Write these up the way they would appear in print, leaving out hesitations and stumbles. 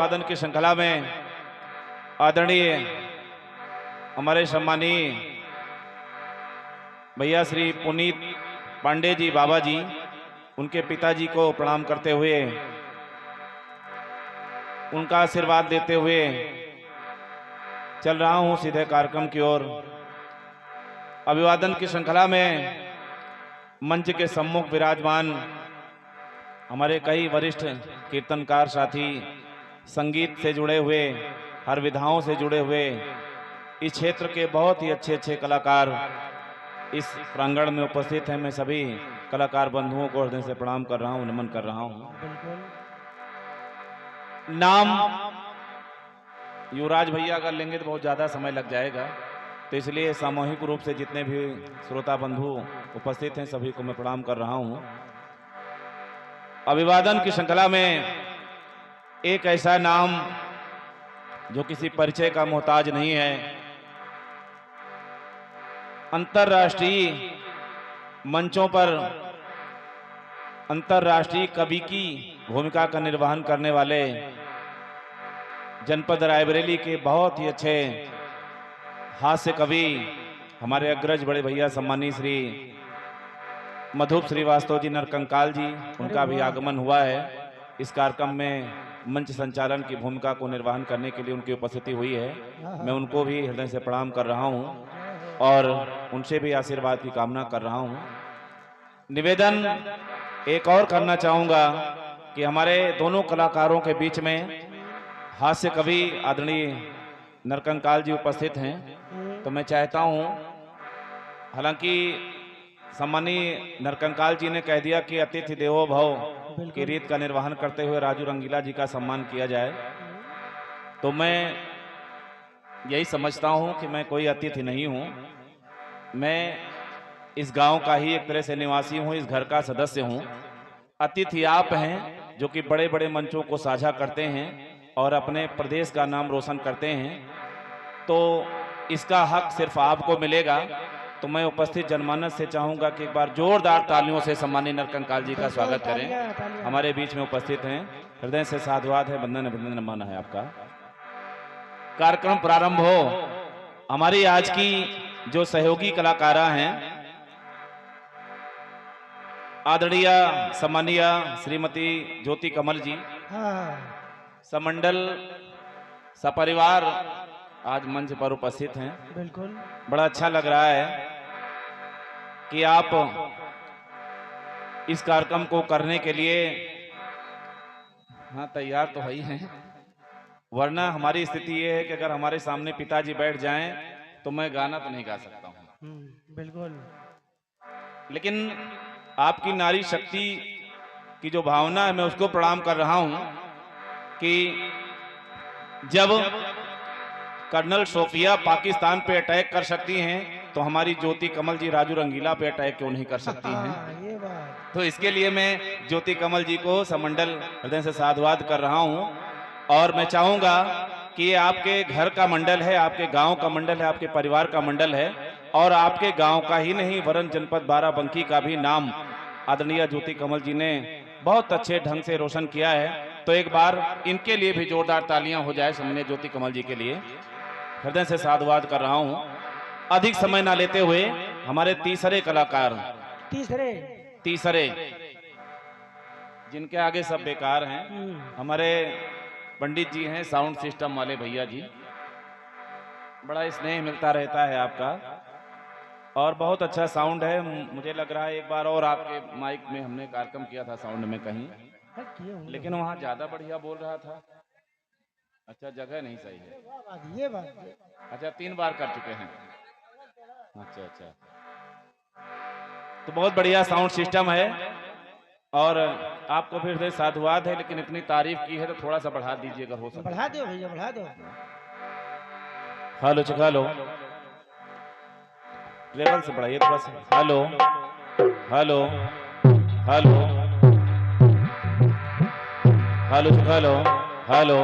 अभिवादन की श्रृंखला में आदरणीय हमारे सम्मानीय भैया श्री पुनीत पांडे जी बाबा जी, उनके पिताजी को प्रणाम करते हुए, उनका आशीर्वाद देते हुए चल रहा हूं सीधे कार्यक्रम की ओर। अभिवादन की श्रृंखला में मंच के सम्मुख विराजमान हमारे कई वरिष्ठ कीर्तनकार साथी, संगीत से जुड़े हुए, हर विधाओं से जुड़े हुए इस क्षेत्र के बहुत ही अच्छे कलाकार इस प्रांगण में उपस्थित हैं। मैं सभी कलाकार बंधुओं को हृदय से प्रणाम कर रहा हूं, नमन कर रहा हूं। नाम युवराज भैया का लेंगे तो बहुत ज़्यादा समय लग जाएगा, तो इसलिए सामूहिक रूप से जितने भी श्रोता बंधु उपस्थित हैं सभी को मैं प्रणाम कर रहा हूं। अभिवादन की श्रृंखला में एक ऐसा नाम जो किसी परिचय का मोहताज नहीं है, अंतर्राष्ट्रीय मंचों पर अंतर्राष्ट्रीय कवि की भूमिका का निर्वहन करने वाले जनपद रायबरेली के बहुत ही अच्छे हास्य कवि हमारे अग्रज बड़े भैया सम्मानीय श्री मधुप श्रीवास्तव जी नरकंकाल जी, उनका भी आगमन हुआ है। इस कार्यक्रम में मंच संचालन की भूमिका को निर्वहन करने के लिए उनकी उपस्थिति हुई है। मैं उनको भी हृदय से प्रणाम कर रहा हूं और उनसे भी आशीर्वाद की कामना कर रहा हूं। निवेदन एक और करना चाहूंगा कि हमारे दोनों कलाकारों के बीच में हास्य कवि आदरणीय नरकंकाल जी उपस्थित हैं, तो मैं चाहता हूं, हालांकि सम्मानीय नरकंकाल जी ने कह दिया कि अतिथि देवो भव की रीत का निर्वहन करते हुए राजू रंगीला जी का सम्मान किया जाए, तो मैं यही समझता हूं कि मैं कोई अतिथि नहीं हूं। मैं इस गांव का ही एक तरह से निवासी हूं, इस घर का सदस्य हूं। अतिथि आप हैं जो कि बड़े बड़े मंचों को साझा करते हैं और अपने प्रदेश का नाम रोशन करते हैं, तो इसका हक सिर्फ आपको मिलेगा। तो मैं उपस्थित जनमानस से चाहूंगा कि एक बार जोरदार तालियों से सम्मानीय नरकंकाल जी का स्वागत करें। हमारे बीच में उपस्थित हैं, हृदय से साधुवाद है, वंदन अभिनंदन नमन है आपका। कार्यक्रम प्रारंभ हो। हमारी आज की जो सहयोगी कलाकारा हैं, आदरणीय सम्मानीय श्रीमती ज्योति कमल जी, समंडल सपरिवार आज मंच पर उपस्थित हैं। बिल्कुल, बड़ा अच्छा लग रहा है कि आप इस कार्यक्रम को करने के लिए तैयार तो है ही हैं, वरना हमारी स्थिति ये है कि अगर हमारे सामने पिताजी बैठ जाएं तो मैं गाना तो नहीं गा सकता हूं। बिल्कुल, लेकिन आपकी नारी शक्ति की जो भावना है, मैं उसको प्रणाम कर रहा हूं कि जब कर्नल सोफिया पाकिस्तान पे अटैक कर सकती हैं तो हमारी ज्योति कमल जी राजू रंगीला पे अटैक क्यों नहीं कर सकती हैं। ये बात। तो इसके लिए मैं ज्योति कमल जी को समंडल हृदय से साधुवाद कर रहा हूं और मैं चाहूंगा कि ये आपके घर का मंडल है, आपके गांव का मंडल है, आपके परिवार का मंडल है और आपके गांव का ही नहीं वरन जनपद बाराबंकी का भी नाम आदरणीय ज्योति कमल जी ने बहुत अच्छे ढंग से रोशन किया है। तो एक बार इनके लिए भी जोरदार तालियां हो जाए सम्मानीय ज्योति कमल जी के लिए। हृदय से साधुवाद कर रहा हूं। अधिक समय ना लेते हुए हमारे तीसरे कलाकार, तीसरे जिनके आगे सब बेकार हैं, हमारे पंडित जी हैं, साउंड सिस्टम वाले भैया जी। बड़ा स्नेह मिलता रहता है आपका और बहुत अच्छा साउंड है। मुझे लग रहा है एक बार और आपके माइक में हमने कार्यक्रम किया था साउंड में कहीं, लेकिन वहां ज्यादा बढ़िया बोल रहा था। अच्छा, जगह नहीं सही है, ये बात। अच्छा 3 बार कर चुके हैं। अच्छा, तो बहुत बढ़िया साउंड सिस्टम है और आपको फिर से साधुवाद है, लेकिन इतनी तारीफ की है तो थोड़ा सा बढ़ा दीजिए अगर हो सके। बढ़ा दो भैया, बढ़ा दो। हेलो, चखा लो, लेवल से बढ़ाइए थोड़ा सा। हेलो हेलो हेलो हेलो, चखा लो, हेलो।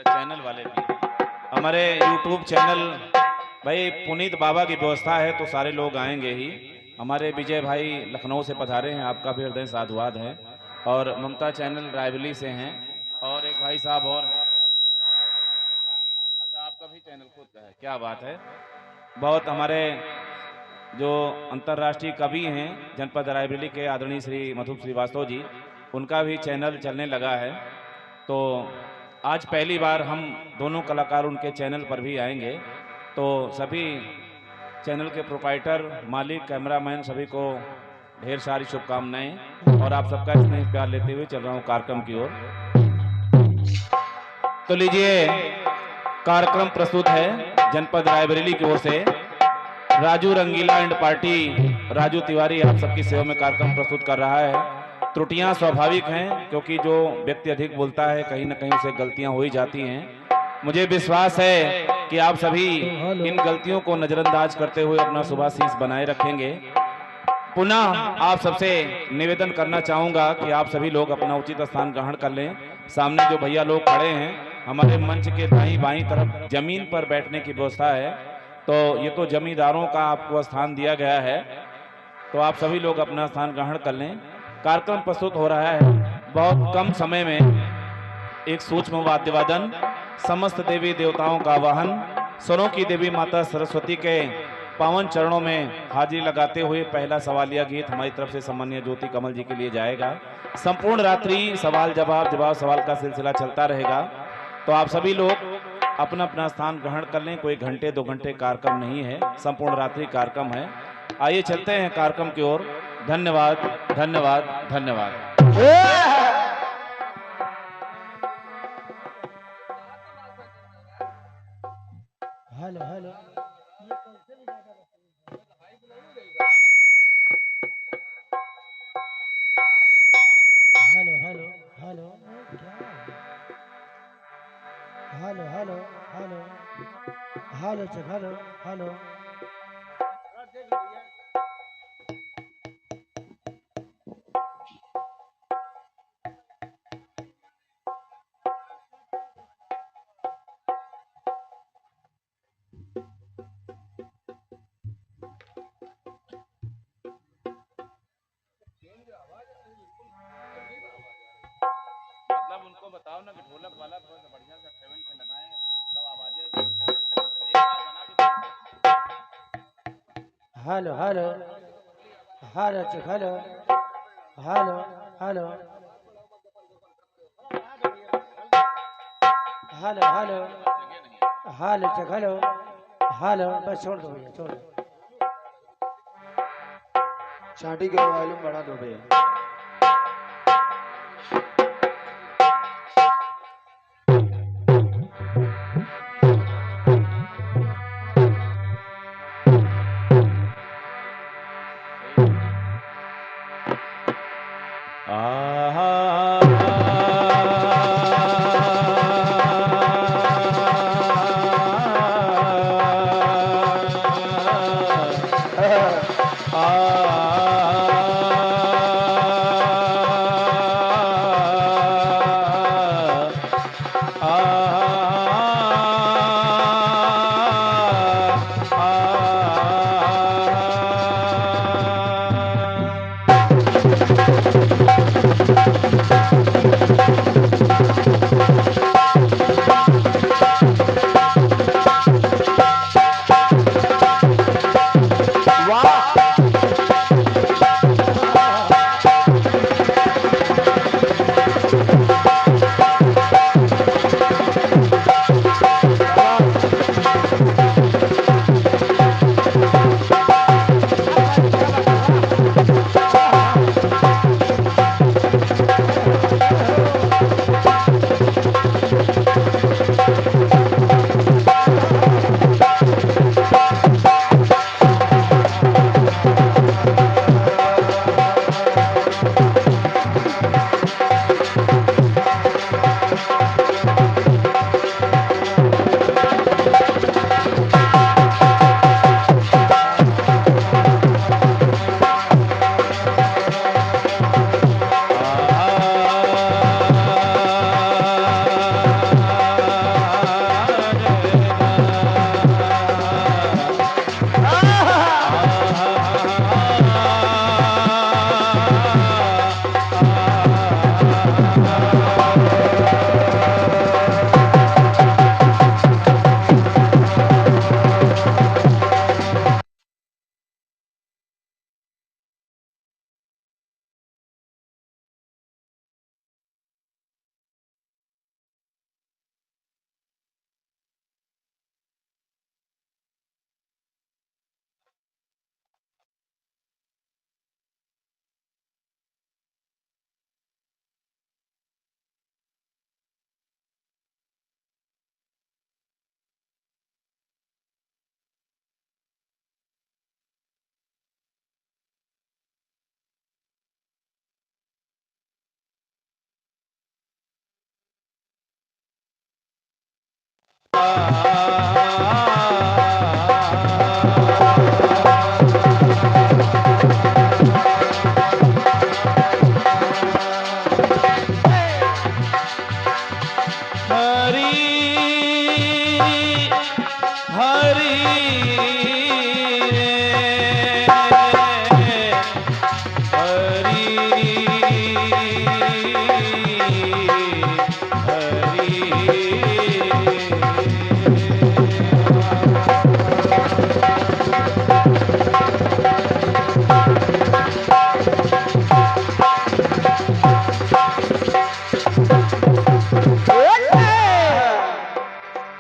चैनल वाले भी हमारे YouTube चैनल, भाई पुनीत बाबा की व्यवस्था है तो सारे लोग आएंगे ही। हमारे विजय भाई लखनऊ से पधारे हैं, आपका भी हृदय साधुवाद है। और ममता चैनल रायबली से हैं, और एक भाई साहब और हैं। अच्छा, आपका भी चैनल खुद का है, क्या बात है। बहुत हमारे जो अंतर्राष्ट्रीय कवि हैं जनपद रायबरेली के आदरणीय श्री मधुप श्रीवास्तव जी, उनका भी चैनल चलने लगा है। तो आज पहली बार हम दोनों कलाकार उनके चैनल पर भी आएंगे। तो सभी चैनल के प्रोप्राइटर, मालिक, कैमरामैन सभी को ढेर सारी शुभकामनाएं और आप सबका स्नेह प्यार लेते हुए चल रहा हूँ कार्यक्रम की ओर। तो लीजिए, कार्यक्रम प्रस्तुत है जनपद रायबरेली की ओर से। राजू रंगीला एंड पार्टी, राजू तिवारी आप सबकी सेवा में कार्यक्रम प्रस्तुत कर रहा है। त्रुटियां स्वाभाविक हैं, क्योंकि जो व्यक्ति अधिक बोलता है कहीं ना कहीं उसे गलतियां हो ही जाती हैं। मुझे विश्वास है कि आप सभी इन गलतियों को नजरअंदाज करते हुए अपना शुभाशीष बनाए रखेंगे। पुनः आप सबसे निवेदन करना चाहूंगा कि आप सभी लोग अपना उचित स्थान ग्रहण कर लें। सामने जो भैया लोग खड़े हैं, हमारे मंच के दाईं बाईं तरफ जमीन पर बैठने की व्यवस्था है। तो ये तो जमींदारों का आपको स्थान दिया गया है, तो आप सभी लोग अपना स्थान ग्रहण कर लें। कार्यक्रम प्रस्तुत हो रहा है। बहुत कम समय में एक सूक्ष्म वाद्य वादन, समस्त देवी देवताओं का वाहन, स्वरों की देवी माता सरस्वती के पावन चरणों में हाजिरी लगाते हुए पहला सवालिया गीत हमारी तरफ से सम्माननीय ज्योति कमल जी के लिए जाएगा। संपूर्ण रात्रि सवाल जवाब सवाल का सिलसिला चलता रहेगा। तो आप सभी लोग अपना अपना स्थान ग्रहण कर लें। कोई घंटे 2 घंटे कार्यक्रम नहीं है, संपूर्ण रात्रि कार्यक्रम है। आइए चलते हैं कार्यक्रम की ओर। धन्यवाद, धन्यवाद, धन्यवाद। Hello hello hello hello hello क्या hello hello hello hello check hello hello मतलब उनको बताओ ना कि ढोलक वाला थोड़ा सा बढ़िया सा ट्रेवल पे लगाए, मतलब आवाजें hello hello hello check hello hello hello hello hello hello check hello hello. बस छोड़ दो भैया, छोड़ दो। छाटी का वॉल्यूम बढ़ा दो भैया।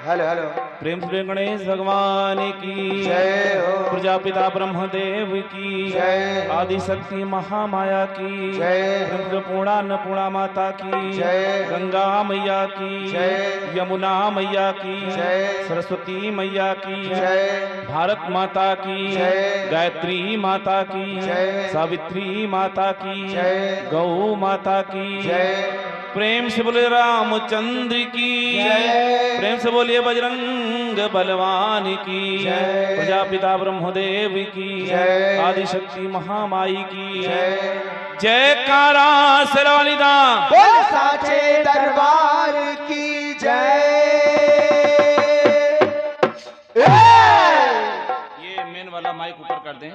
हेलो हेलो प्रेम से गणेश भगवान की जय हो। प्रजापिता ब्रह्मदेव की जय। आदि शक्ति महामाया की जय। प्रेम से पूर्णा अन्नपूर्णा माता की जय। गंगा मैया की जय। यमुना मैया की जय। सरस्वती मैया की जय। भारत माता की जय। गायत्री माता की जय। सावित्री माता की जय। गौ माता की जय। प्रेम से बोले रामचंद्र की जय। प्रेम से बोलिए बजरंग बलवान की जय। प्रजापिता ब्रह्मदेव की जय। आदि शक्ति महामाई की जय। जयकारा सरवालिदा बोल साचे दरबार की जय। ये मेन वाला माइक ऊपर कर दें।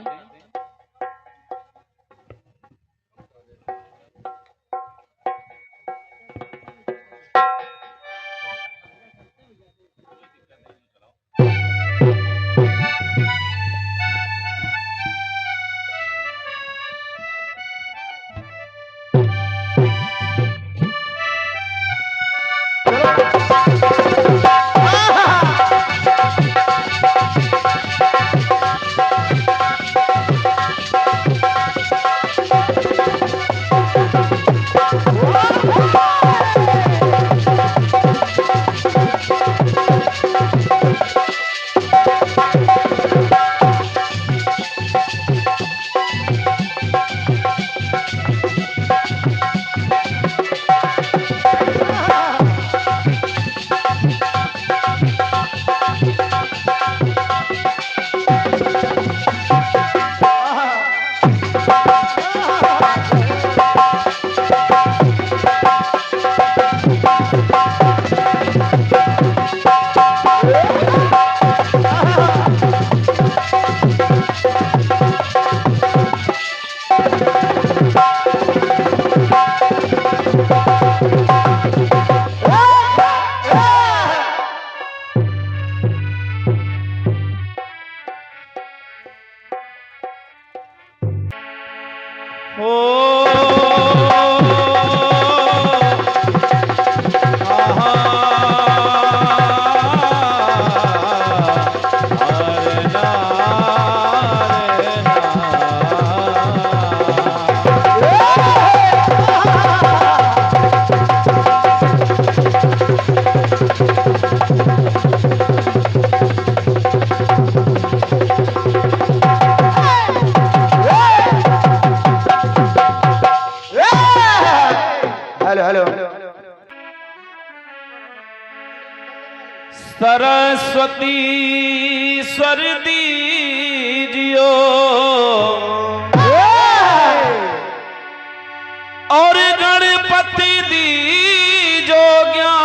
सरस्वती स्वर दीजियो और गणपति दीजो ज्ञान,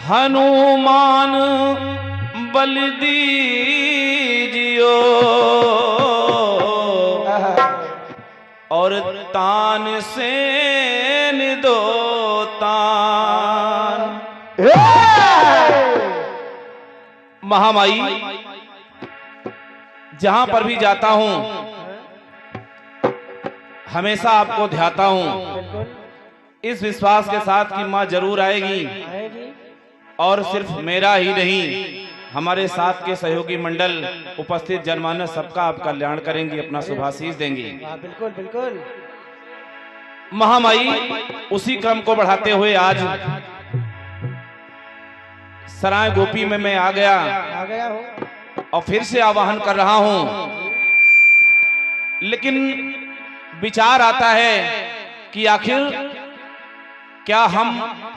हनुमान बल दीजियो और तान सेन दो तान। महामाई, जहां पर भी जाता हूं हमेशा आपको ध्याता हूं, इस विश्वास के साथ कि मां जरूर आएगी और सिर्फ मेरा ही नहीं हमारे साथ के सहयोगी मंडल उपस्थित जनमानस सबका आप कल्याण करेंगी, अपना शुभाशीष देंगी। बिल्कुल बिल्कुल। महामाई, उसी क्रम को बढ़ाते हुए आज सराय गोपी में मैं आ गया हूँ और फिर से आवाहन कर रहा हूं, लेकिन विचार आता है कि आखिर क्या हम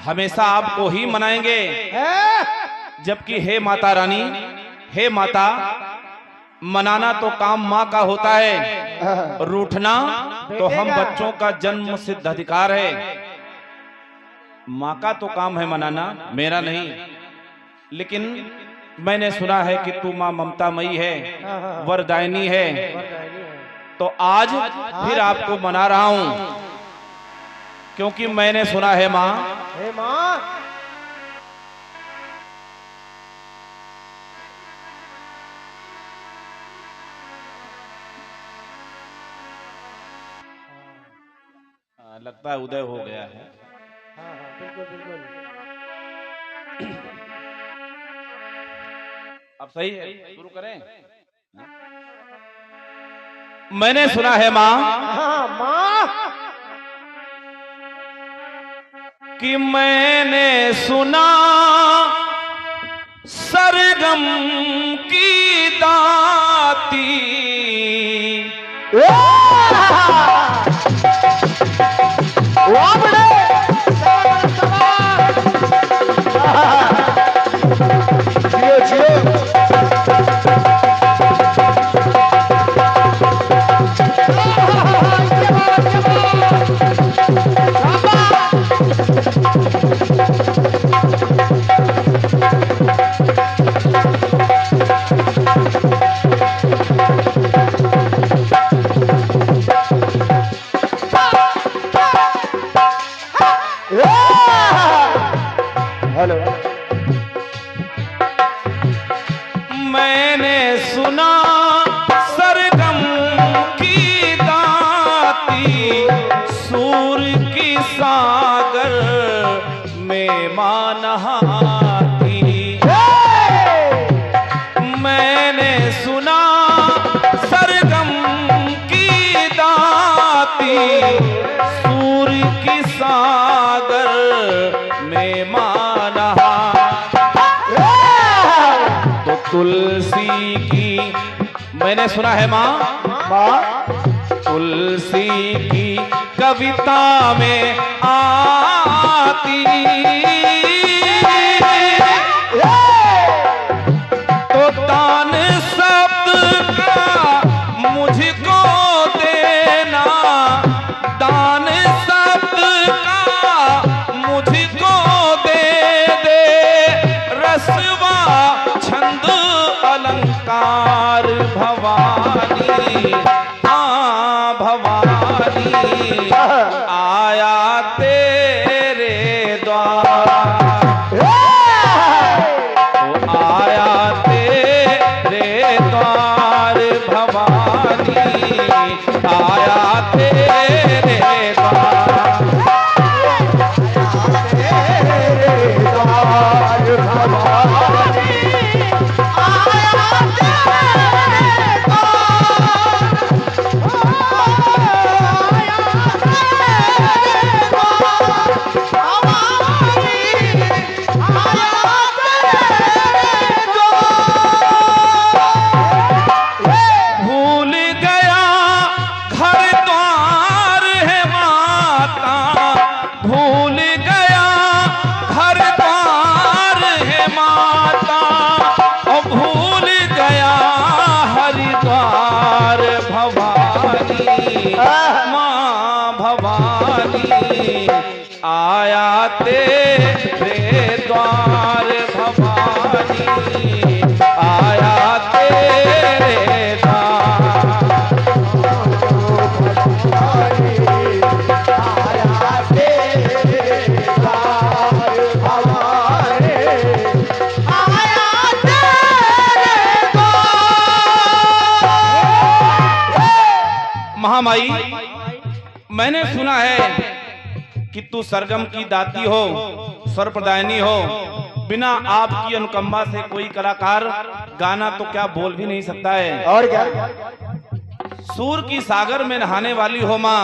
हमेशा आपको ही मनाएंगे? जबकि हे माता रानी, हे माता, मनाना तो काम माँ का होता है, रूठना तो हम बच्चों का जन्म सिद्ध अधिकार है। माँ का तो काम है मनाना, मेरा नहीं। लेकिन मैंने सुना है कि तू माँ ममतामयी है, वरदायिनी है, तो आज फिर आपको मना रहा हूं, क्योंकि मैंने सुना है माँ, हे माँ, लगता है उदय हो गया है। हाँ हाँ बिल्कुल बिल्कुल। अब सही है, शुरू करें। मैंने सुना है माँ हाँ माँ, कि मैंने सुना सरगम की दाती, जियो जियो। हेलो। मैंने सुना सरगम की दाती, सूर की सागर में मां नहाती। मैंने सुना सरगम की दाती, सूर की सागर में मां नहाती। तो तुलसी की, मैंने सुना है माँ, तुलसी की कविता में आती, तो दान शब्द का मुझको देना, दान शब्द का मुझको दे दे, रसवा छंद अलंकार भवानी, हाँ भवानी, आया तेरे द्वार, तो आया तेरे द्वार भवानी, आया तेरे द्वार, तेरे द्वार भवानी, भूल गया घर द्वार है माता, भूल गया घर द्वार है माता, और भूल गया हरिद्वार भवानी, माँ भवानी, आया तेरे द्वार भवानी, आया तेरे द्वार, आया तेरे द्वार भवानी, आया तेरे द्वार। महामाई, मैंने सुना है कि तू सरगम की दाती हो, स्वर प्रदायिनी हो, बिना आपकी अनुकंपा से कोई कलाकार गाना तो क्या बोल भी नहीं सकता है। और क्या? सूर की सागर में नहाने वाली हो माँ,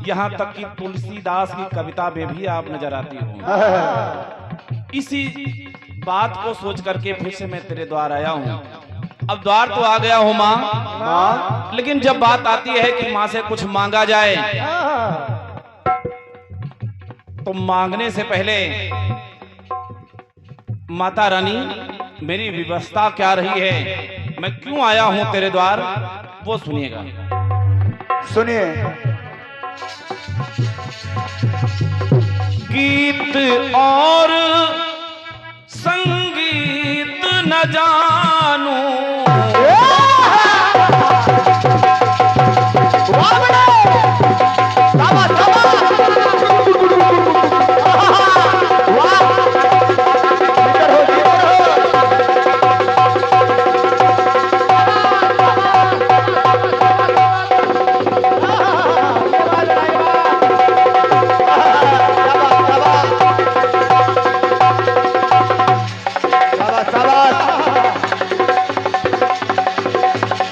यहाँ तक कि तुलसीदास की कविता में भी आप नजर आती हो। इसी बात को सोच करके फिर से मैं तेरे द्वार आया हूँ। अब द्वार तो आ गया हूँ माँ, लेकिन जब बात आती है कि माँ से कुछ मांगा जाए, तो मांगने से पहले माता रानी मेरी व्यवस्था क्या रही है, मैं क्यों आया हूं तेरे द्वार, वो सुनिएगा। सुनिए। गीत और संगीत न जानू,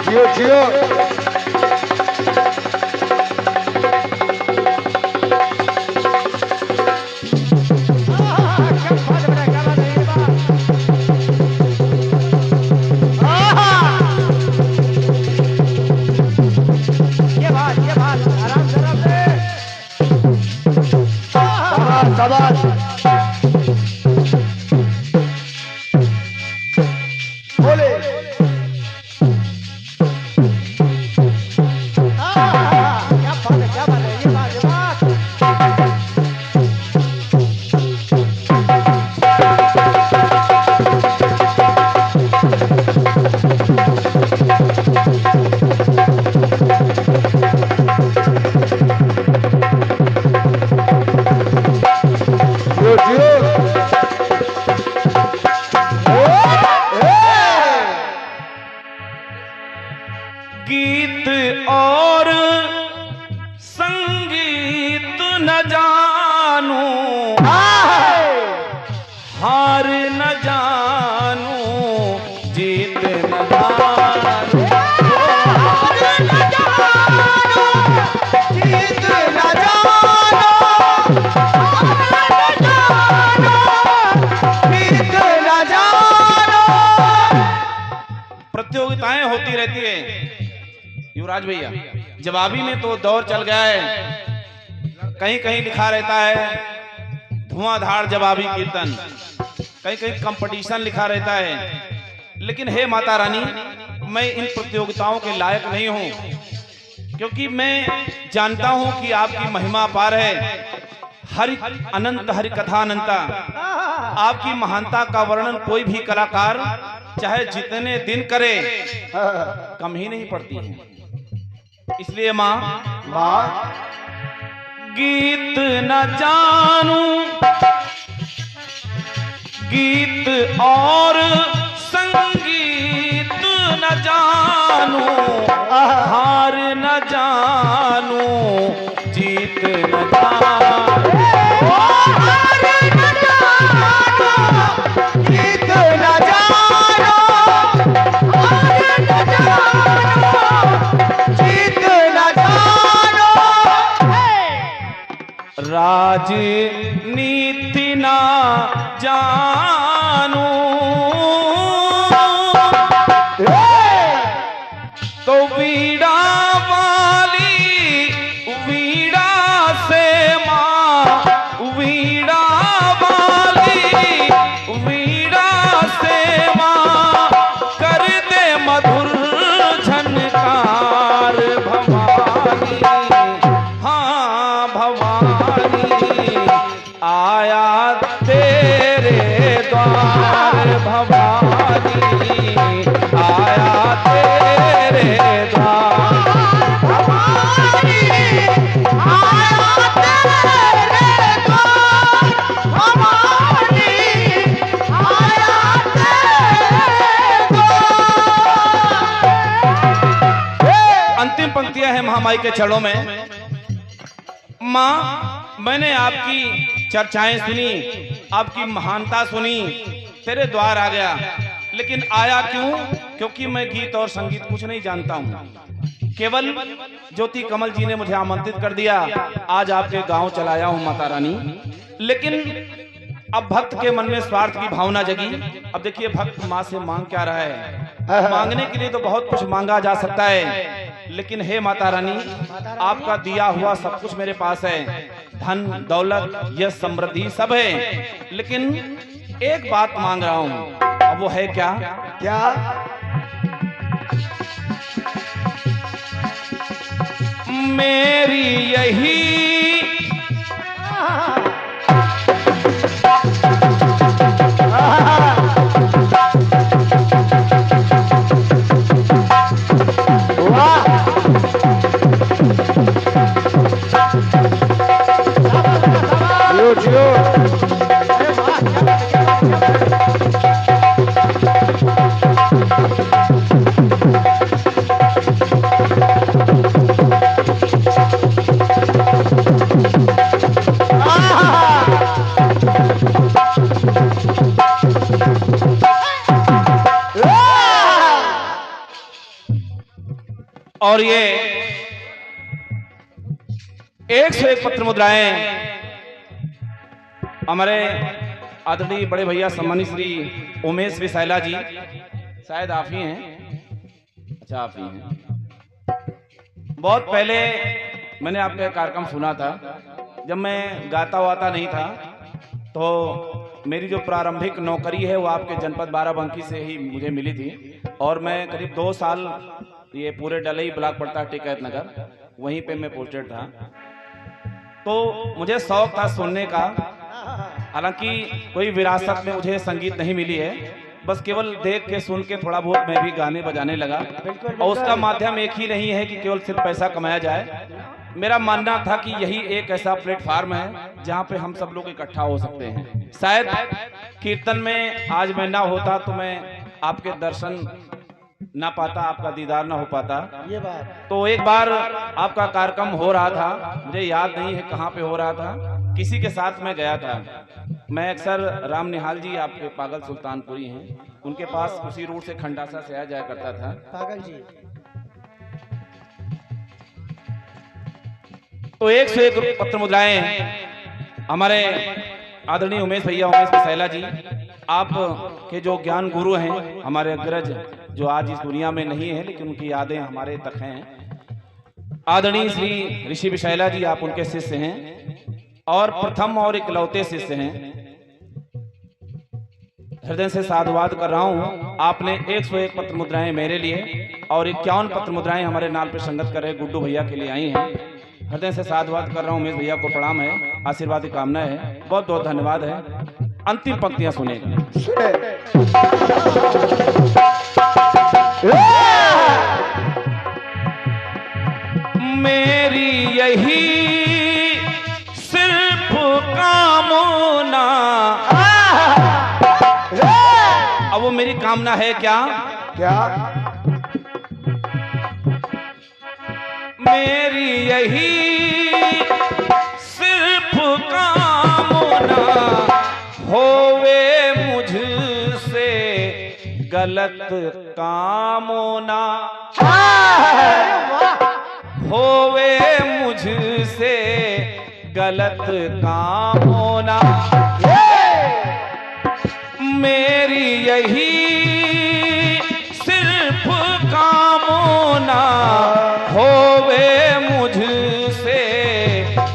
जियो जियो। शाबाश। बोले। गीत और संगीत न जानू, हार न जानू, जीत न जानू, जीत न जानो, जीत न जानो। प्रतियोगिताएं होती रहती है युवराज भैया। जवाबी में तो दौर चल गया है, कहीं कहीं लिखा रहता है धुआंधार जवाबी कीर्तन, कहीं कहीं कंपटीशन लिखा रहता है। लेकिन हे माता रानी, मैं इन प्रतियोगिताओं के लायक नहीं हूं, क्योंकि मैं जानता हूं कि आपकी महिमा अपार है। हरि अनंत हरि कथा अनंता, आपकी महानता का वर्णन कोई भी कलाकार चाहे जितने दिन करे कम ही नहीं पड़ती है। इसलिए माँ, गीत न जानू, गीत और संगीत न जानू, हार न जानू, जीत न जानू, हार न जानो, जीत न जानो, हार न जानो, जीत न जानो। राजनीति ना जानू, तो वीणा वाली वीणा से माँ, वीणा वाली वीणा से माँ, कर दे मधुर झनकार भवानी, हाँ भवानी, आया तेरे द्वार भवानी, आया तेरे द्वार भवानी, आया तेरे द्वार भवानी, आया तेरे द्वार। अंतिम पंक्तियां हैं महामाई के चरणों में। माँ, मैंने आपकी चर्चाएं सुनी, आपकी महानता सुनी, तेरे द्वार आ गया। लेकिन आया क्यों? क्योंकि मैं गीत और संगीत कुछ नहीं जानता हूँ। केवल ज्योति कमल जी ने मुझे आमंत्रित कर दिया, आज आपके गांव चलाया हूँ माता रानी। लेकिन अब भक्त के मन में स्वार्थ की भावना जगी। अब देखिए भक्त माँ से मांग क्या रहा है। मांगने के लिए तो बहुत कुछ मांगा जा सकता है, लेकिन हे माता रानी, आपका दिया हुआ सब कुछ मेरे पास है, धन दौलत यश समृद्धि सब है, लेकिन एक बात मांग रहा हूं। अब वो है क्या? क्या? मेरी यही और ये 101 पत्र मुद्राएं हमारे आदरणीय बड़े भैया सम्मानित श्री उमेश विशाला जी, शायद आप ही हैं। अच्छा, आप ही हैं। बहुत पहले मैंने आपका कार्यक्रम सुना था, जब मैं गाता वाता नहीं था, तो मेरी जो प्रारंभिक नौकरी है वो आपके जनपद बाराबंकी से ही मुझे मिली थी, और मैं करीब 2 साल ये पूरे डलई ब्लॉक पड़ता है टिकैत नगर, वहीं पे मैं पोस्टेड था। तो मुझे शौक था सुनने का, हालांकि कोई विरासत में मुझे संगीत नहीं मिली है, बस केवल देख के सुन के थोड़ा बहुत मैं भी गाने बजाने लगा। और उसका माध्यम एक ही नहीं है कि केवल सिर्फ पैसा कमाया जाए। मेरा मानना था कि यही एक ऐसा प्लेटफार्म है जहाँ पे हम सब लोग इकट्ठा हो सकते हैं। शायद कीर्तन में आज मैं ना होता तो मैं आपके दर्शन ना पाता, आपका दीदार ना हो पाता। ये बात तो एक बार आपका कार्यक्रम हो रहा था, मुझे याद नहीं है कहाँ पे हो रहा था, किसी के साथ मैं गया था। मैं अक्सर राम निहाल जी, आपके पागल सुल्तानपुरी हैं, उनके पास उसी रूट से खंडासा से आ जाया करता था। पागल जी, तो 101 पत्र मुद्राएं हमारे आदरणीय उमेश भैया, उमेश विशाला जी, आप के जो ज्ञान गुरु हैं, हमारे अग्रज जो आज इस दुनिया में नहीं है, लेकिन उनकी यादें हमारे तक हैं। आदरणीय श्री ऋषि विशाला जी, आप उनके शिष्य हैं और प्रथम और इकलौते शिष्य हैं। हृदय से साधुवाद कर रहा हूं। आपने 101 पत्र मुद्राएं मेरे लिए और 51 पत्र मुद्राएं हमारे नाल पे संगत कर रहे गुड्डू भैया के लिए आई हैं। हृदय से साधुवाद कर रहा हूं। उमेश भैया को प्रणाम है, आशीर्वाद की कामना है, बहुत बहुत धन्यवाद है। अंतिम पंक्तियां सुनेगा। मेरी यही सिर्फ कामना, अब वो मेरी कामना है क्या? क्या? मेरी यही सिर्फ कामना, होवे मुझसे गलत कामना, होवे मुझसे गलत कामना। मेरी यही सिर्फ कामना, होवे मुझसे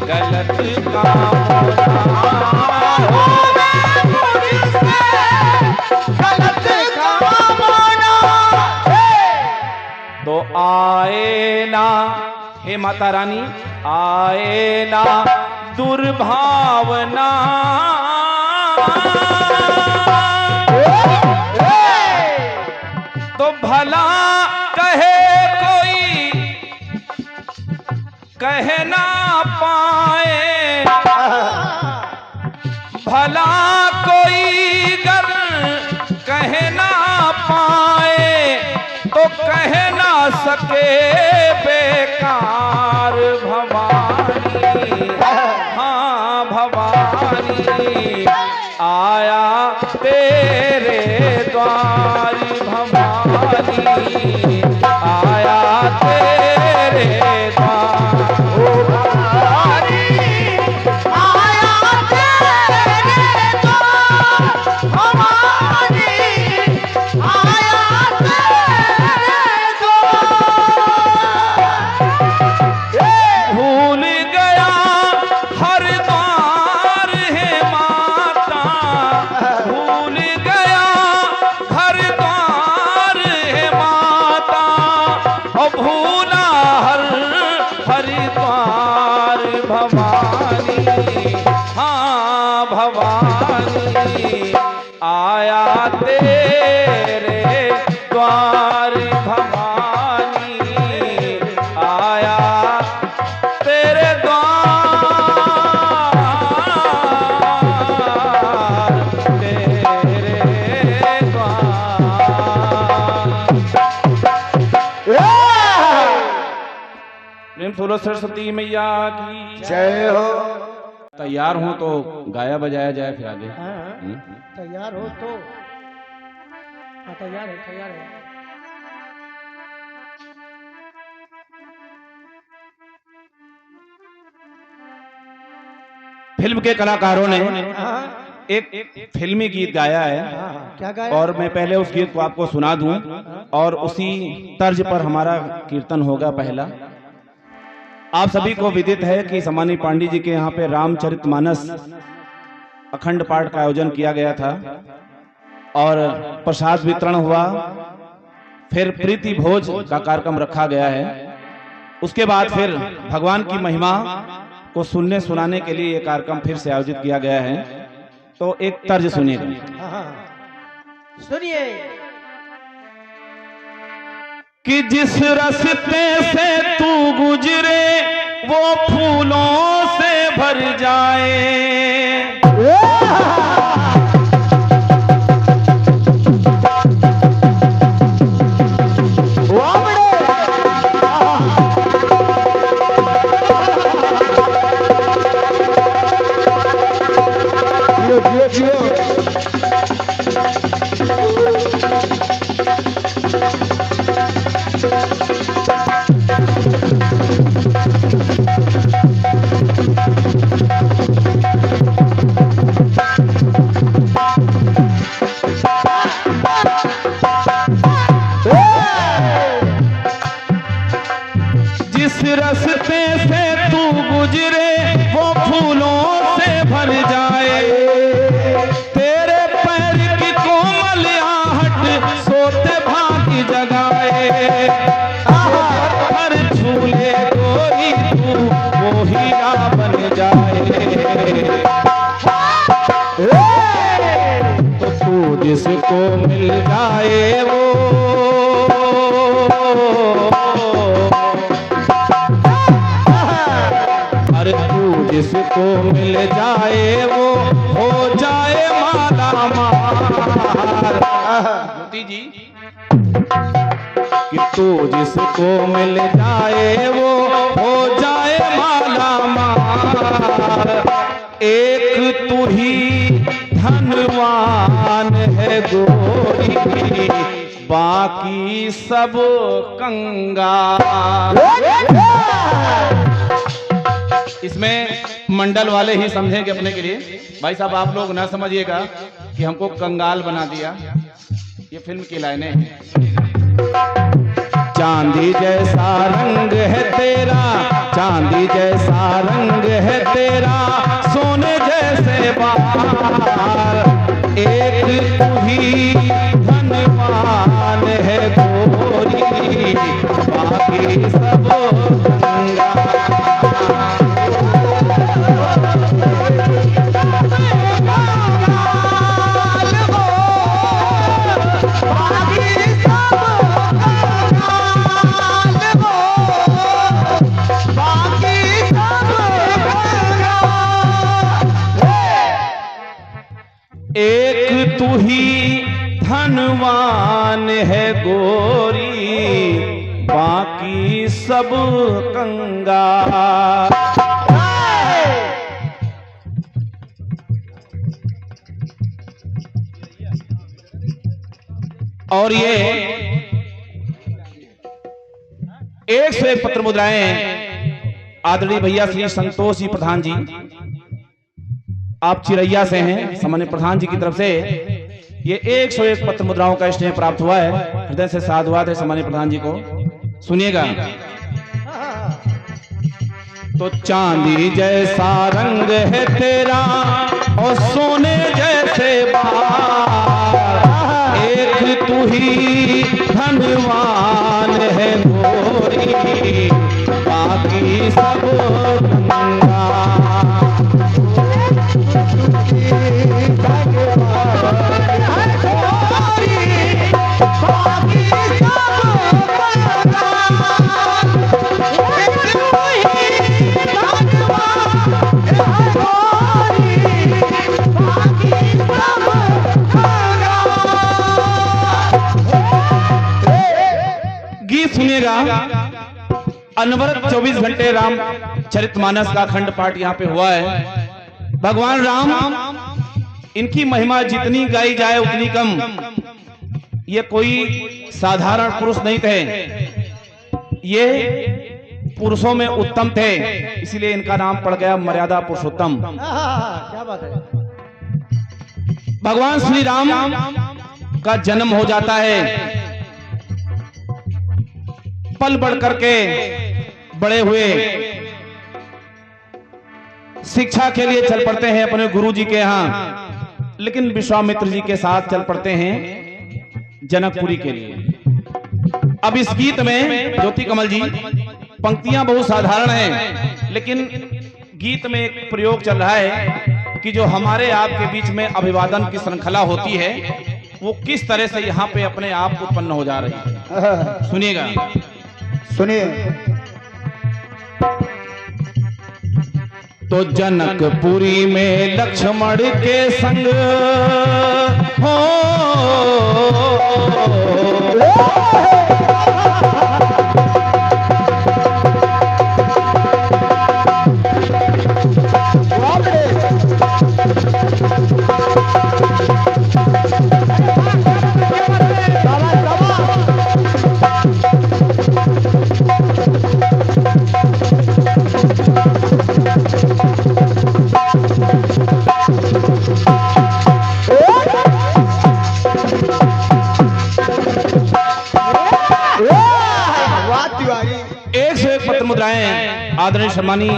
गलत कामना, होवे मुझसे गलत कामना। तो आए ना हे माता रानी, आए ना दुर्भावना, तो भला कहे कोई कह ना पाए, भला कोई गर कह ना पाए, तो कह ना सके बेकार भवानी। हाँ भवानी, आया तेरे द्वारी भवानी, आया तेरे द्वार। ओ भवानी, आया तेरे द्वार, भवानी, आया तेरे द्वार। प्रेम सुरो सरस्वती मैया की जय हो। तैयार हूं तो गाया बजाया जाए फिर आगे। हाँ, तैयार हो तो। हाँ, तैयार है, तैयार है। फिल्म के कलाकारों ने हाँ, एक फिल्मी गीत गाया है हाँ, क्या गाया? और मैं पहले उस गीत को आपको सुना दूं और उसी तर्ज पर हमारा कीर्तन होगा पहला। आप सभी को विदित है कि सम्मानीय पांडे जी के यहाँ पे रामचरितमानस अखंड पाठ का आयोजन किया गया था और प्रसाद वितरण हुआ, फिर प्रीति भोज का कार्यक्रम रखा गया है। उसके बाद फिर भगवान की महिमा को सुनने सुनाने के लिए ये कार्यक्रम फिर से आयोजित किया गया है। तो एक तर्ज सुनिएगा। हाँ, सुनिए। कि जिस रास्ते से तू गुजरे वो फूलों से भर जाए, जिस रास्ते से तू गुजरे वो फूलों से भर जाए, तेरे पैर की कोमल आहट सोते भांति जगाए, हर झूले गोरी तू वो हीरा बन जाए। तो तू जिसको मिल जाए वो जिसको मिल जाए वो हो जाए माला माल। मोती जी कि तू जिसको मिल जाए वो हो जाए माला माल। एक तू ही धनवान है गोरी, बाकी सब कंगाल। इसमें मंडल वाले ही समझेंगे अपने के लिए। भाई साहब आप लोग ना समझिएगा कि हमको कंगाल बना दिया। ये फिल्म की लाइनें हैं। चांदी जैसा रंग है तेरा, चांदी जैसा रंग है तेरा, सोने जैसे बाल। एक तू ही धनवान है गोरी, बाकी सब कंगाल। एक तू ही धनवान है गोरी, बाकी सब कंगाल। और ये 101 पत्र मुद्राएं आदरणीय भैया श्री संतोष जी प्रधान जी, आप चिरैया से हैं, सम्मानित प्रधान जी की तरफ से ये 101 पत्र मुद्राओं का स्नेह प्राप्त हुआ है। हृदय से साधुवाद है सम्मानित प्रधान जी को। सुनिएगा। तो चांदी जैसा रंग है तेरा और सोने जैसे बाल, एक तू ही धनवान है गोरी, बाकी सब कंगाल। गीत सुनिएगा। अनवरत 24 घंटे राम चरितमानस का अखंड पाठ यहाँ पे हुआ है। भगवान राम, इनकी महिमा जितनी गाई जाए उतनी कम। ये कोई साधारण पुरुष नहीं थे, ये पुरुषों में उत्तम थे, इसलिए इनका नाम पड़ गया मर्यादा पुरुषोत्तम। क्या बात है। भगवान श्री राम का जन्म हो जाता है, पल बढ़ करके बड़े हुए, शिक्षा के लिए चल पड़ते हैं अपने गुरु जी के यहाँ, लेकिन विश्वामित्र जी के साथ चल पड़ते हैं जनकपुरी के लिए। अब इस गीत में ज्योति कमल जी, पंक्तियां बहुत साधारण हैं, लेकिन गीत में एक प्रयोग चल रहा है कि जो हमारे आपके बीच में अभिवादन की श्रृंखला होती है, वो किस तरह से यहाँ पे अपने आप उत्पन्न हो जा रही है। सुनिएगा, सुनिए। तो जनकपुरी में लक्ष्मण के संग हो, आदरणीय सम्मानी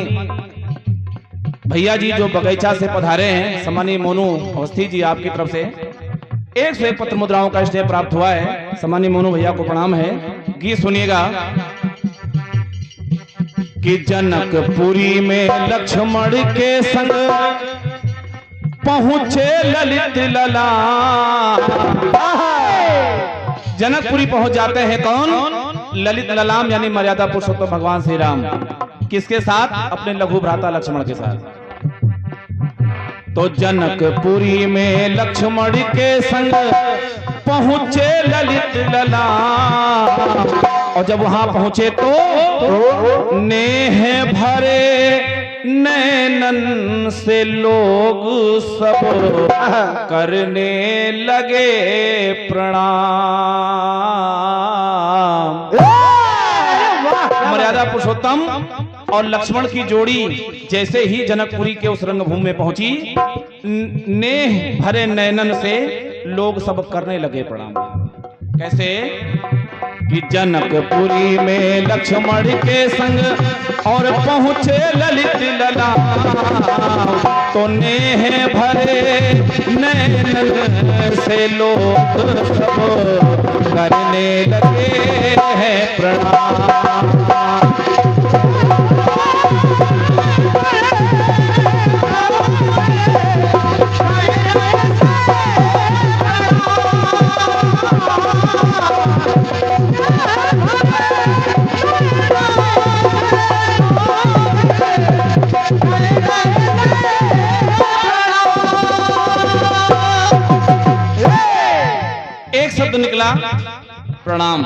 भैया जी जो बगीचा से पधारे हैं, सम्मानीय मोनू अवस्थी जी आपकी तरफ से 101 पत्र मुद्राओं का स्नेह प्राप्त हुआ है। सम्मानीय मोनू भैया को प्रणाम है। गीत सुनिएगा कि जनकपुरी में लक्ष्मण के संग पहुंचे ललित लला। जनकपुरी पहुंच जाते हैं कौन? ललित ललाम यानी मर्यादा पुरुषोत्तम भगवान श्री राम। किसके साथ? अपने लघु भ्राता लक्ष्मण के साथ। तो जनकपुरी में लक्ष्मण के संग पहुंचे ललित लला, और जब वहां पहुंचे तो नेह भरे नैनन से लोग सब करने लगे प्रणाम। मर्यादा पुरुषोत्तम और लक्ष्मण की जोड़ी जैसे ही जनकपुरी के उस रंगभूमि में पहुंची, नेह भरे नैनन से लोग सब करने लगे प्रणाम। कैसे? कि जनकपुरी में लक्ष्मण के संग और पहुंचे ललित लला, तो नेह भरे नैनन से लोग सब करने लगे हैं प्रणाम। एक शब्द निकला प्रणाम।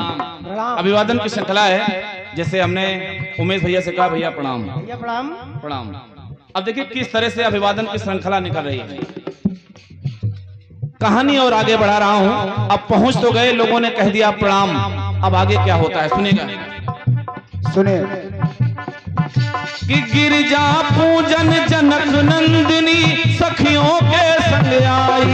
अभिवादन की श्रृंखला है, जैसे हमने उमेश भैया से कहा भैया प्रणाम, भैया प्रणाम प्रणाम। अब देखिए किस तरह से अभिवादन की श्रृंखला निकल रही है। कहानी और आगे बढ़ा रहा हूं। अब पहुंच तो गए, लोगों ने कह दिया प्रणाम, अब आगे क्या होता है सुनेगा। सुनिए। कि गिरजा पूजन जनक नंदिनी सखियों के संग आई।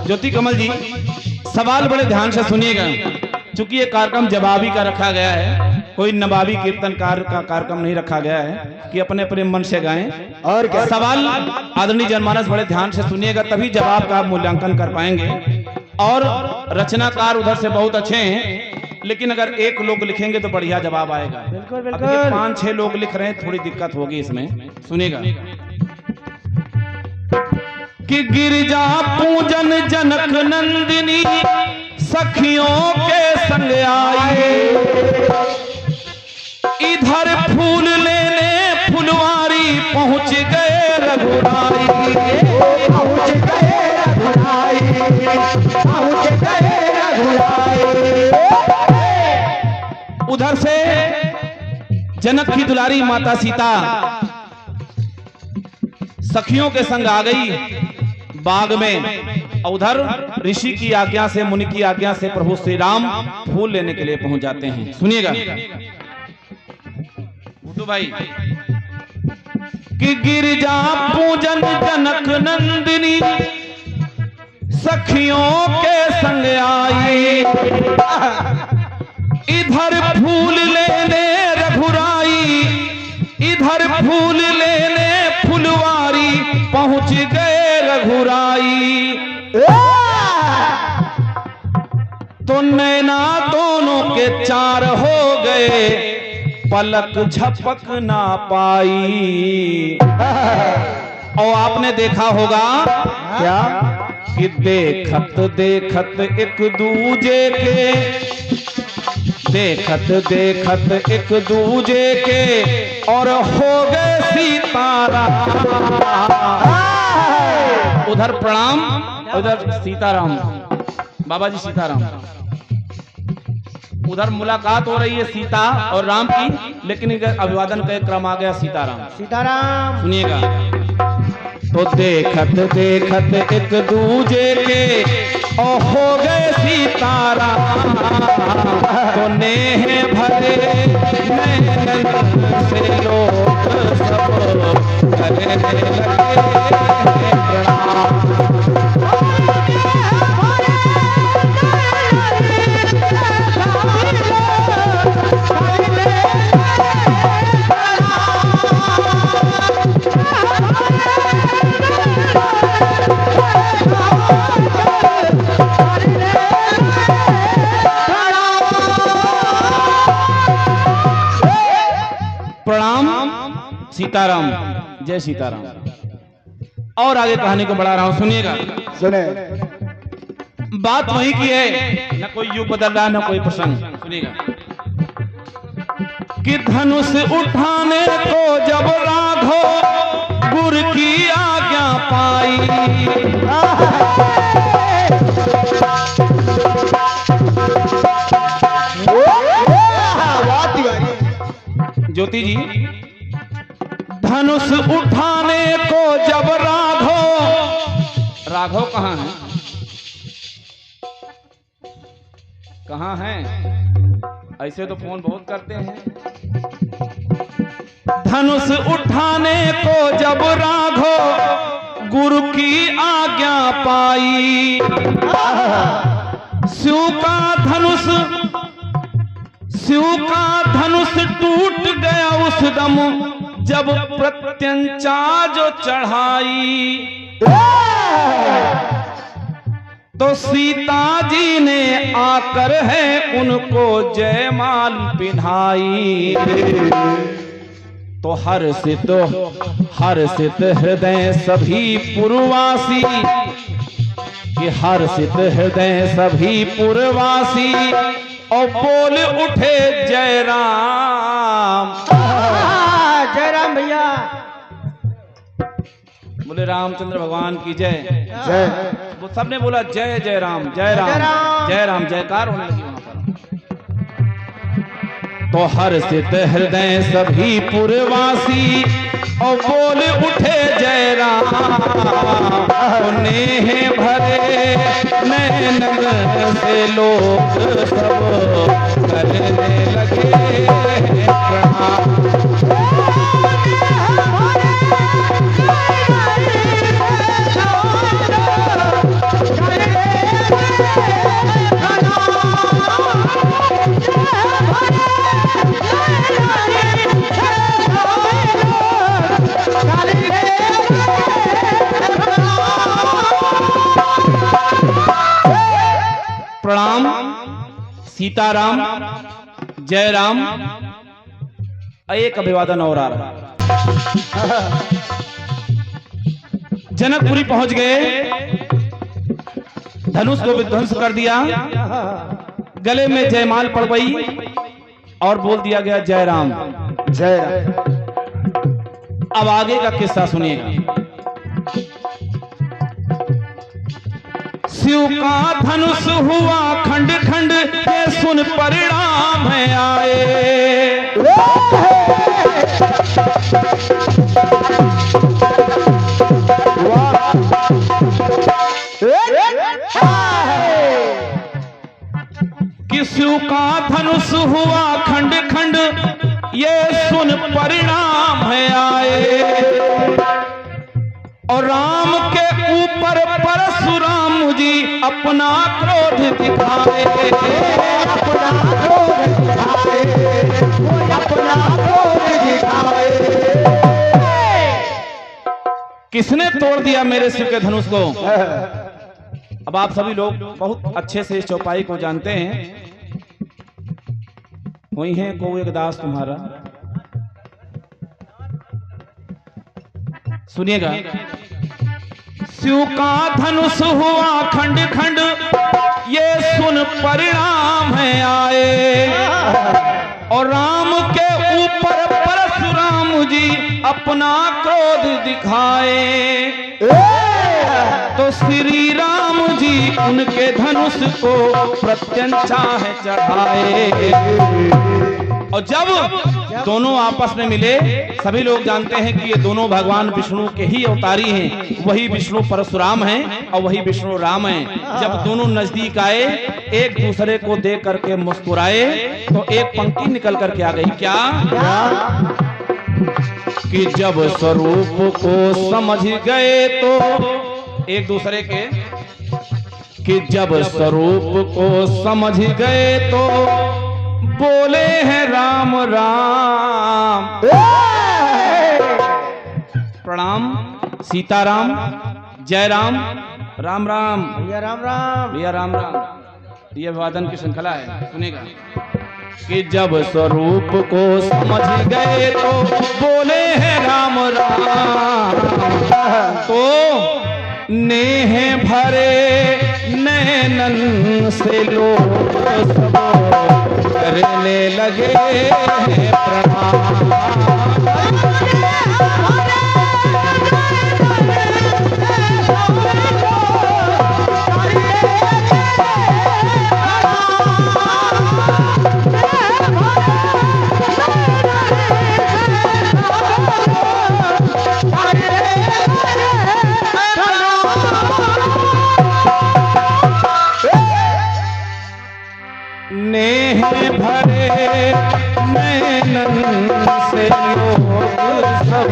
ज्योति कमल जी, सवाल बड़े ध्यान से सुनिएगा, क्योंकि ये कार्यक्रम जवाबी का रखा गया है, कोई नवाबी कीर्तनकार का कार्यक्रम नहीं रखा गया है कि अपने अपने मन से गाएं। और क्या? सवाल आदरणीय जनमानस बड़े ध्यान से सुनिएगा, तभी जवाब का मूल्यांकन कर पाएंगे। और रचनाकार उधर से बहुत अच्छे हैं, लेकिन अगर एक लोग लिखेंगे तो बढ़िया जवाब आएगा। बिल्कुल अब बिल्कुल। ये 5-6 लोग लिख रहे हैं, थोड़ी दिक्कत होगी इसमें। सुनिएगा। कि गिरजा पूजन जनक नंदिनी सखियों के संग आई, इधर फूल लेने फुलवारी पहुंच गए रघुराई, पहुंच गए रघुराई, पहुंच गए रघुराई। उधर से जनक की दुलारी माता सीता सखियों के संग आ गई बाग में, और उधर ऋषि की आज्ञा से, मुनि की आज्ञा से प्रभु श्री राम फूल लेने के लिए पहुंच जाते हैं। सुनिएगा तो भाई, कि गिरजा पूजन जनक नंदिनी सखियों के संग आई, इधर फूल लेने रघुराई, इधर फूल लेने फुलवारी पहुंच गए रघुराई। तो नैना दोनों के चार हो गए, पलक झपक ना पाई। और आपने देखा होगा क्या? कि देखत देखत एक दूजे के, देखत देखत एक दूजे के और हो गए सीताराम। उधर प्रणाम, उधर सीताराम, बाबा जी सीताराम। उधर मुलाकात हो रही है सीता और राम की, लेकिन इधर अभिवादन का एक क्रम आ गया सीताराम। सीताराम। सुनिएगा, तो देखत देखत एक दूजे के और हो गए सीताराम, तो नेह भरे नैनन से लोग सब करने लगे प्रणाम। प्रणाम सीताराम, जय सीताराम। और आगे कहानी को बढ़ा रहा हूं, सुनिएगा। सुने। बात वही की है, न कोई युग बदल रहा न कोई प्रसंग। सुनिएगा, कि धनुष उठाने को जब राघव गुरु की आज्ञा पाई, ज्योति जी, धनुष उठाने को जब राघव, राघव कहाँ है, कहाँ है? ऐसे तो फोन बहुत करते हैं। धनुष उठाने को जब राघव गुरु की आज्ञा पाई, शिव का धनुष, शिव का धनुष टूट गया उस दम जब प्रत्यंचा जो चढ़ाई। तो सीता जी ने आकर है उनको जयमाल पिन्हाई। तो हर्षित हर्षित हृदय सभी पुरवासी, कि हर्षित हृदय सभी पुरवासी और बोल उठे जय राम। जय राम भैया, बोले रामचंद्र भगवान की जय। जय। वो सबने बोला जय जय राम, जय राम, जय राम, जयकार होने लगी वहां पर। तो हर्षित हृदय सभी पुरवासी और बोल उठे जय राम। तो नेह भरे नैनन से लोग सब करने लगे प्रणाम। प्रणाम सीताराम, जय राम। एक अभिवादन और आ रहा। जनकपुरी पहुंच गए, धनुष को विध्वंस कर दिया, गले में जयमाल पड़ गई और बोल दिया गया जय राम। जय राम। अब आगे का किस्सा सुनिएगा। शिव का धनुष हुआ खंड खंड, ये सुन परिणाम है आए। कि शिव का धनुष हुआ खंड खंड, ये सुन परिणाम है आए। और राम के ऊपर परशुराम जी अपना क्रोध दिखाए। अपना क्रोध दिखाए, अपना क्रोध दिखाए। किसने तोड़ दिया मेरे शिव के धनुष को? अब आप सभी लोग बहुत अच्छे से इस चौपाई को जानते हैं। वही है को एक दास तुम्हारा, सुनिएगा। शिव का धनुष हुआ खंड खंड, ये सुन परिणाम है आए। और राम के ऊपर परशुराम जी अपना क्रोध दिखाए। तो श्री राम जी उनके धनुष को प्रत्यंचाह चढ़ाए। और जब दोनों आपस में मिले, सभी लोग जानते हैं कि ये दोनों भगवान विष्णु के ही अवतारी हैं। वही विष्णु परशुराम हैं और वही विष्णु राम हैं। जब दोनों नजदीक आए, एक दूसरे को देख करके मुस्कुराए, तो एक पंक्ति निकल करके आ गई। क्या? कि जब स्वरूप को समझ गए तो एक दूसरे के, कि जब स्वरूप को समझ गए तो बोले हैं राम राम। प्रणाम, सीताराम, जय राम, राम राम, भैया राम राम, भैया राम राम। ये वादन की श्रृंखला है, सुनेगा। कि जब स्वरूप को समझ गए तो बोले हैं राम राम। तो नेह भरे नैनन से लोग सब करने लगे प्रणाम। नेह भरे नैनन से लोग सब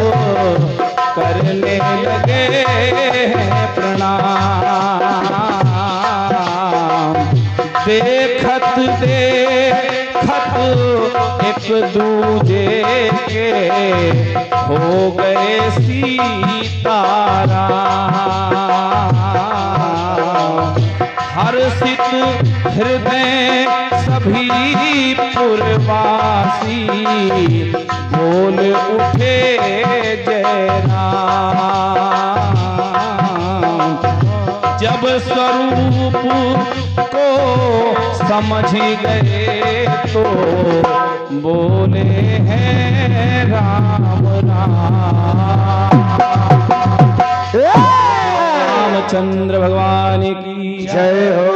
करने लगे प्रणाम। देखत देखत एक दूजे के हो गए सीताराम। हर्षित हृदय सभी पुरवासी बोल उठे जय राम। जब स्वरूप को समझ गए तो बोले हैं राम राम। रामचंद्र भगवान की जय हो।